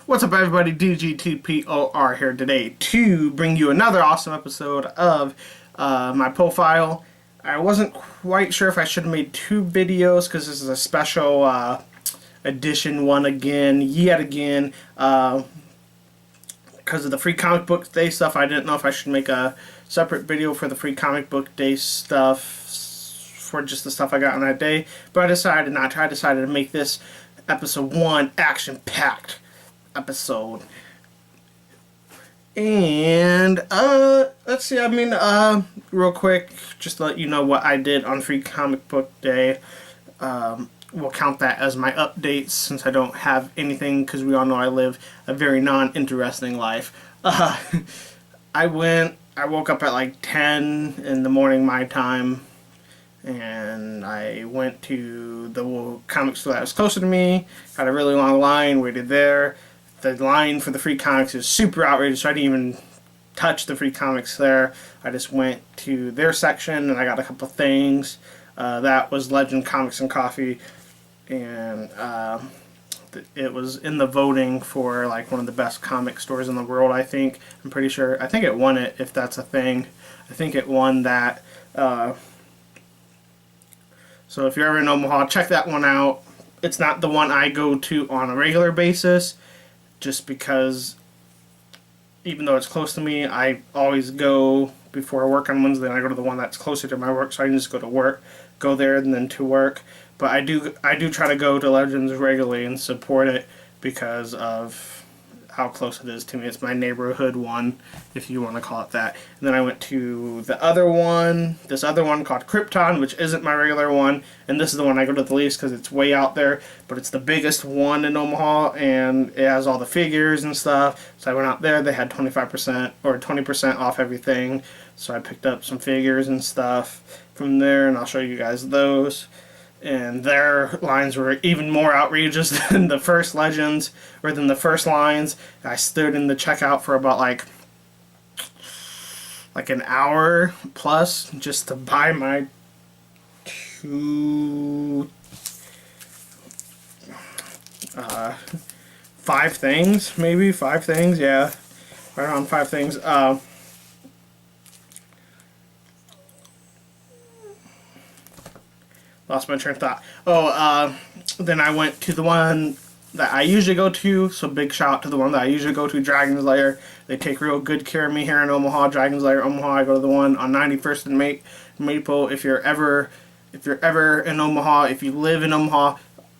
What's up, everybody? DGTPOR here today to bring you another awesome episode of my profile. I wasn't quite sure if I should have made two videos because this is a special edition one yet again. Because of the free comic book day stuff, I didn't know if I should make a separate video for the free comic book day stuff for just the stuff I got on that day. But I decided not to. I decided to make this episode 1 action-packed episode. And let's see, real quick, just to let you know what I did on Free Comic Book Day. We'll count that as my updates since I don't have anything, because we all know I live a very non-interesting life. I woke up at like 10 in the morning my time, and I went to the comic store that was closer to me, had a really long line, waited there. The line for the free comics is super outrageous, so I didn't even touch the free comics there. I just went to their section and I got a couple things. That was Legend Comics and Coffee, and it was in the voting for like one of the best comic stores in the world, I think. I'm pretty sure. I think it won it, if that's a thing. I think it won that. So if you're ever in Omaha, check that one out. It's not the one I go to on a regular basis, just because even though it's close to me, I always go before I work on Wednesday, and I go to the one that's closer to my work, so I can just go there and then to work. But I do try to go to Legends regularly and support it because of how close it is to me. It's my neighborhood one, if you want to call it that. And then I went to the other one, this other one called Krypton, which isn't my regular one, and this is the one I go to the least because it's way out there, but it's the biggest one in Omaha, and it has all the figures and stuff. So I went out there. They had 25% or 20% off everything, so I picked up some figures and stuff from there, and I'll show you guys those. And their lines were even more outrageous than the first Legends, or than the first lines. I stood in the checkout for about like an hour plus just to buy my five things, maybe 5 things, yeah, right around 5 things. Lost my train of thought. Then I went to the one that I usually go to, so big shout out to the one that I usually go to, Dragon's Lair. They take real good care of me here in Omaha, Dragon's Lair, Omaha. I go to the one on 91st and Maple. If you're ever in Omaha, if you live in Omaha,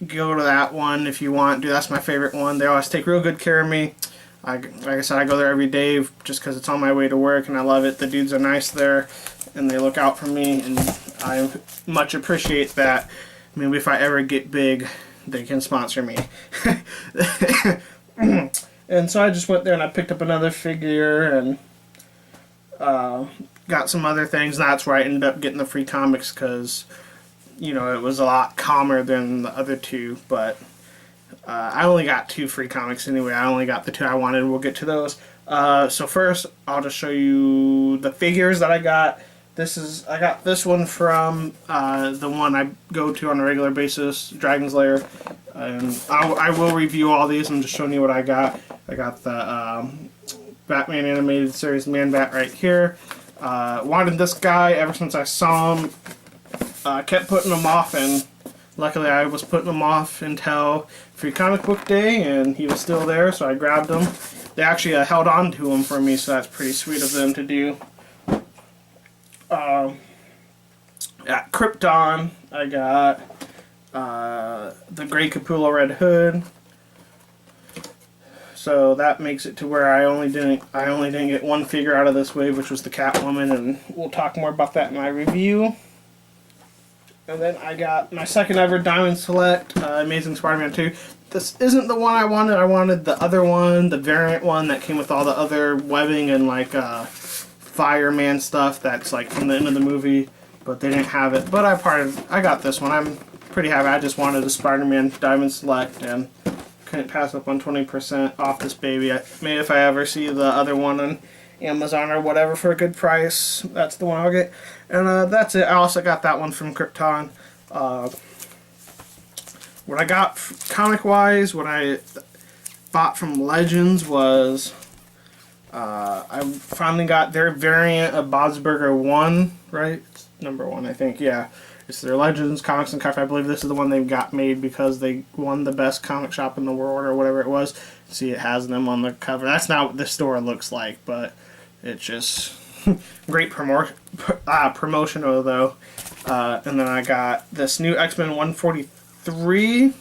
go to that one if you want. Dude, that's my favorite one. They always take real good care of me. Like I said, I go there every day just because it's on my way to work, and I love it. The dudes are nice there, and they look out for me, and I much appreciate that. Maybe if I ever get big, they can sponsor me. And so I just went there and I picked up another figure and got some other things. That's where I ended up getting the free comics because, you know, it was a lot calmer than the other two. But I only got 2 free comics anyway. I only got the 2 I wanted. We'll get to those. So first, I'll just show you the figures that I got. I got this one from the one I go to on a regular basis, Dragon's Lair. And I will review all these. I'm just showing you what I got. I got the Batman Animated Series Man-Bat right here. Wanted this guy ever since I saw him. Kept putting him off, and luckily I was putting him off until Free Comic Book Day, and he was still there, so I grabbed him. They actually held on to him for me, so that's pretty sweet of them to do. At Krypton, I got the Gray Capullo Red Hood. So that makes it to where I only didn't get 1 figure out of this wave, which was the Catwoman, and we'll talk more about that in my review. And then I got my second ever Diamond Select Amazing Spider-Man 2. This isn't the one I wanted. I wanted the other one, the variant one that came with all the other webbing and like fireman stuff that's like from the end of the movie, but they didn't have it. But I got this one. I'm pretty happy. I just wanted a Spider-Man Diamond Select and couldn't pass up on 20% off this baby. Maybe if I ever see the other one on Amazon or whatever for a good price, that's the one I'll get. And that's it. I also got that one from Krypton. What I got comic-wise, bought from Legends was I finally got their variant of Bodsberger 1, right? It's number 1, I think, yeah. It's their Legends Comics and Coffee. I believe this is the one they got made because they won the best comic shop in the world or whatever it was. See, it has them on the cover. That's not what the store looks like, but it's just great promotional, though. And then I got this new X-Men 143.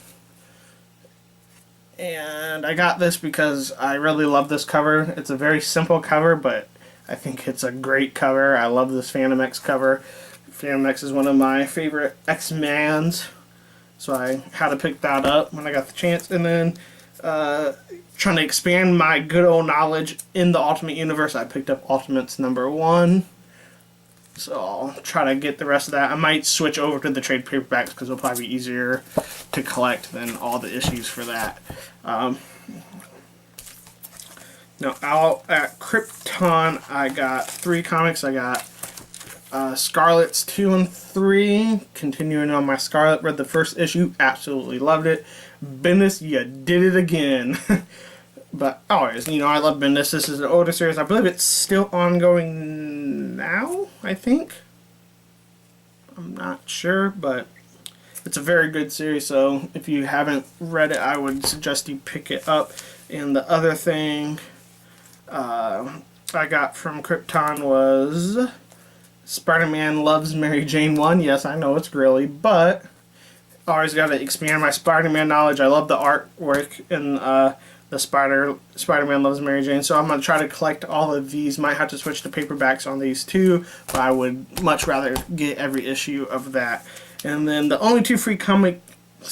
And I got this because I really love this cover. It's a very simple cover, but I think it's a great cover. I love this Phantom X cover. Phantom X is one of my favorite X-Mans, so I had to pick that up when I got the chance. And then trying to expand my good old knowledge in the Ultimate Universe, I picked up Ultimates number 1. So I'll try to get the rest of that. I might switch over to the trade paperbacks because it'll probably be easier to collect than all the issues for that. Now out at Krypton, I got 3 comics. I got Scarlet's 2 and 3. Continuing on my Scarlet, read the first issue, absolutely loved it. Bendis, you did it again. But always, you know, I love Bendis. This is an older series. I believe it's still ongoing now, I think. I'm not sure, but it's a very good series, so if you haven't read it, I would suggest you pick it up. And the other thing I got from Krypton was Spider-Man Loves Mary Jane 1. Yes, I know it's grilly, but I always got to expand my Spider-Man knowledge. I love the artwork in the Spider-Man Loves Mary Jane, so I'm going to try to collect all of these. Might have to switch to paperbacks on these too, but I would much rather get every issue of that. And then the only 2 free comics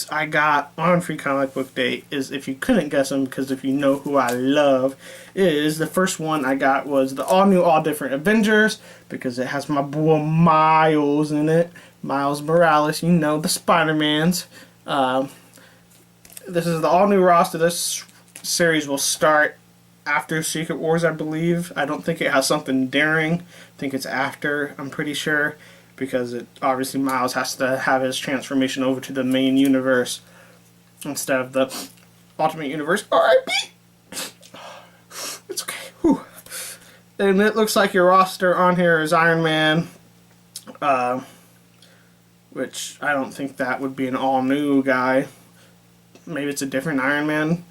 I got on Free Comic Book Day is, if you couldn't guess them, because if you know who I love, is the first one I got was the all-new, all-different Avengers, because it has my boy Miles in it. Miles Morales, you know, the Spider-Mans. This is the all-new roster. This series will start after Secret Wars, I believe. I don't think it has something daring. I think it's after, I'm pretty sure, because it obviously Miles has to have his transformation over to the main universe instead of the Ultimate Universe. R.I.P. It's okay. Whew. And it looks like your roster on here is Iron Man, which I don't think that would be an all-new guy. Maybe it's a different Iron Man.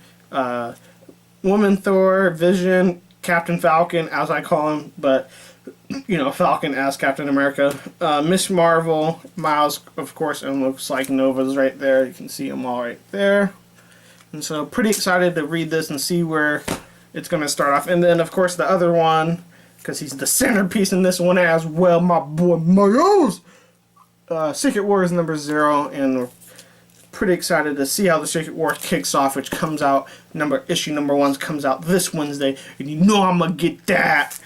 Woman Thor, Vision, Captain Falcon, as I call him, but you know, Falcon as Captain America, Miss Marvel, Miles, of course, and looks like Nova's right there. You can see them all right there. And so pretty excited to read this and see where it's going to start off. And then, of course, the other one, because he's the centerpiece in this one as well, my boy Miles! Secret Wars number 0, and we're pretty excited to see how the Secret Wars kicks off, which comes out, issue number 1 comes out this Wednesday, and you know I'm going to get that!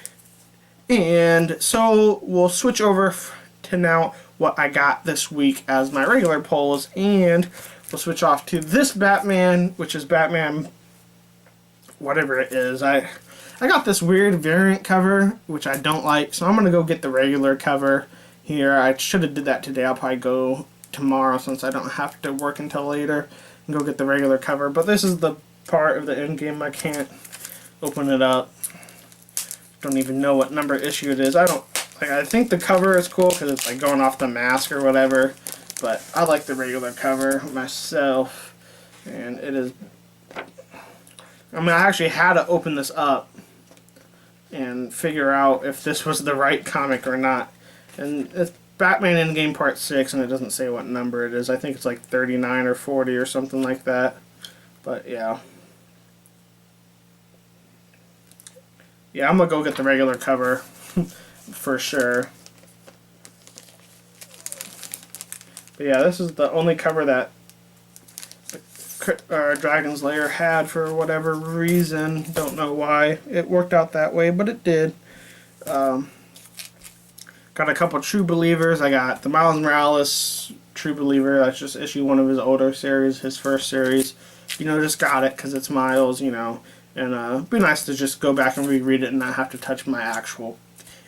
And so we'll switch over to now what I got this week as my regular polls, and we'll switch off to this Batman, which is Batman whatever it is. I got this weird variant cover, which I don't like, so I'm going to go get the regular cover here. I should have did that today. I'll probably go tomorrow since I don't have to work until later and go get the regular cover. But this is the part of the end game I can't open it up. Don't even know what number issue it is. I think the cover is cool because it's like going off the mask or whatever, but I like the regular cover myself, and it is, I mean, I actually had to open this up and figure out if this was the right comic or not. And it's Batman Endgame Part 6, and it doesn't say what number it is. I think it's like 39 or 40 or something like that. But yeah. Yeah, I'm going to go get the regular cover for sure. But yeah, this is the only cover that Dragon's Lair had for whatever reason. Don't know why it worked out that way, but it did. Got a couple True Believers. I got the Miles Morales True Believer. That's just issue 1 of his older series, his first series. You know, just got it because it's Miles, you know. And it'd be nice to just go back and reread it and not have to touch my actual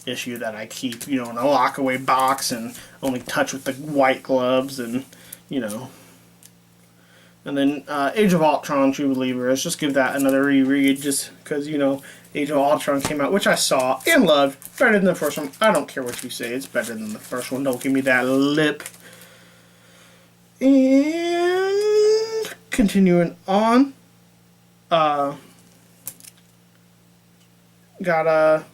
issue that I keep, you know, in a lockaway box and only touch with the white gloves and, you know. And then Age of Ultron, True Believers. Just give that another reread, just because, you know, Age of Ultron came out, which I saw and loved. Better than the first one. I don't care what you say. It's better than the first one. Don't give me that lip. And continuing on. Got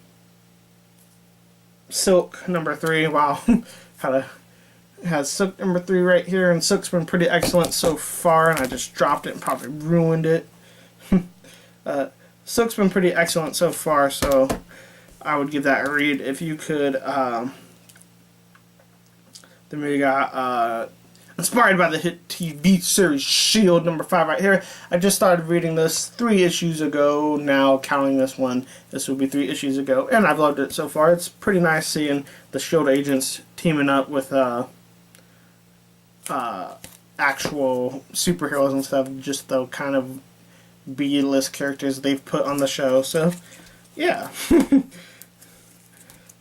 Silk number 3. Wow. Has Silk number 3 right here, and Silk's been pretty excellent so far, and I just dropped it and probably ruined it. Silk's been pretty excellent so far, so I would give that a read if you could. Then we got inspired by the hit TV series S.H.I.E.L.D. number 5 right here. I just started reading this 3 issues ago. Now, counting this one, this will be 3 issues ago, and I've loved it so far. It's pretty nice seeing the S.H.I.E.L.D. agents teaming up with actual superheroes and stuff, just the kind of B-list characters they've put on the show. So, yeah.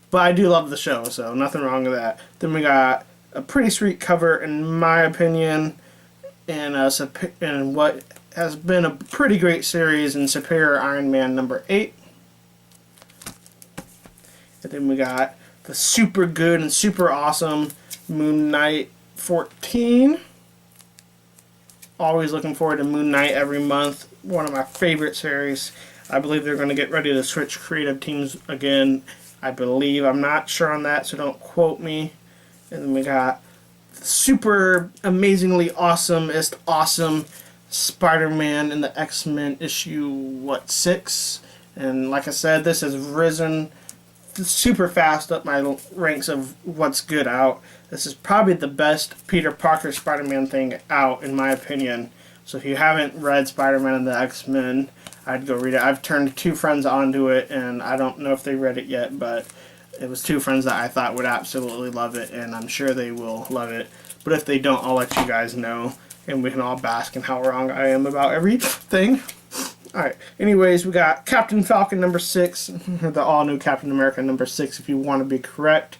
But I do love the show, so nothing wrong with that. Then we got a pretty sweet cover, in my opinion, and what has been a pretty great series in Superior Iron Man number 8. And then we got the super good and super awesome Moon Knight 14. Always looking forward to Moon Knight every month. One of my favorite series. I believe they're going to get ready to switch creative teams again. I believe. I'm not sure on that, so don't quote me. And then we got super amazingly awesome Spider-Man in the X-Men issue, 6? And like I said, this has risen super fast up my ranks of what's good out. This is probably the best Peter Parker Spider-Man thing out, in my opinion. So if you haven't read Spider-Man and the X-Men, I'd go read it. I've turned 2 friends onto it, and I don't know if they read it yet, but it was 2 friends that I thought would absolutely love it, and I'm sure they will love it. But if they don't, I'll let you guys know, and we can all bask in how wrong I am about everything. Alright, anyways, we got Captain Falcon number 6, the all-new Captain America number 6, if you want to be correct,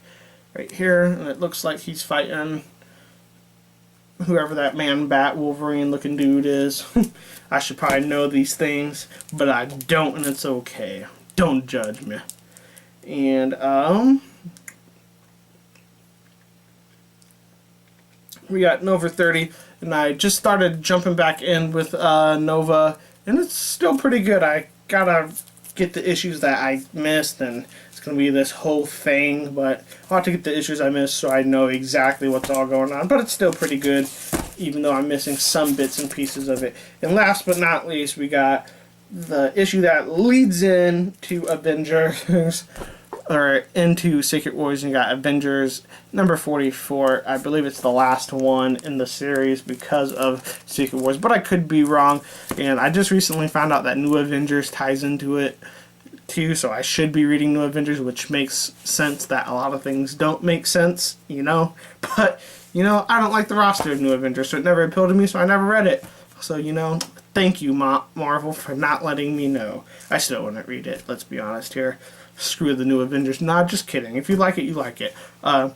right here. And it looks like he's fighting whoever that Man-Bat Wolverine-looking dude is. I should probably know these things, but I don't, and it's okay. Don't judge me. And, we got Nova 30, and I just started jumping back in with Nova, and it's still pretty good. I gotta get the issues that I missed, and it's gonna be this whole thing, but I'll have to get the issues I missed so I know exactly what's all going on. But it's still pretty good, even though I'm missing some bits and pieces of it. And last but not least, we got the issue that leads into Avengers, or into Secret Wars, and you got Avengers number 44. I believe it's the last one in the series because of Secret Wars, but I could be wrong. And I just recently found out that New Avengers ties into it too, so I should be reading New Avengers, which makes sense that a lot of things don't make sense, you know. But, you know, I don't like the roster of New Avengers, so it never appealed to me, so I never read it. So, you know, thank you, Marvel, for not letting me know. I still wouldn't read it, let's be honest here. Screw the New Avengers. Nah, just kidding. If you like it, you like it. But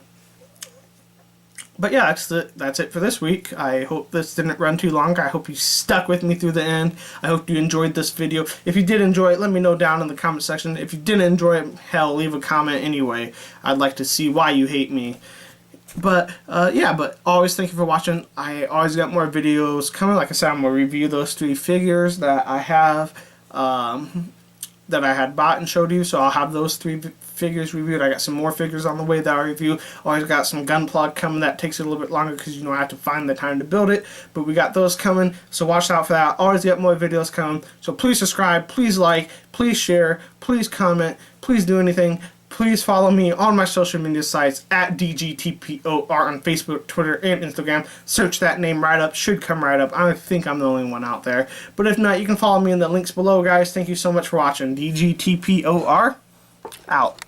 yeah, that's it for this week. I hope this didn't run too long. I hope you stuck with me through the end. I hope you enjoyed this video. If you did enjoy it, let me know down in the comment section. If you didn't enjoy it, hell, leave a comment anyway. I'd like to see why you hate me. But, yeah, but always thank you for watching. I always got more videos coming. Like I said, I'm going to review those 3 figures that I have, that I had bought and showed you, so I'll have those 3 figures reviewed. I got some more figures on the way that I'll review. Always got some Gunplug coming. That takes it a little bit longer because, you know, I have to find the time to build it, but we got those coming, so watch out for that. Always get more videos coming, so please subscribe, please like, please share, please comment, please do anything. Please follow me on my social media sites at DGTPOR on Facebook, Twitter, and Instagram. Search that name right up. Should come right up. I think I'm the only one out there. But if not, you can follow me in the links below, guys. Thank you so much for watching. DGTPOR out.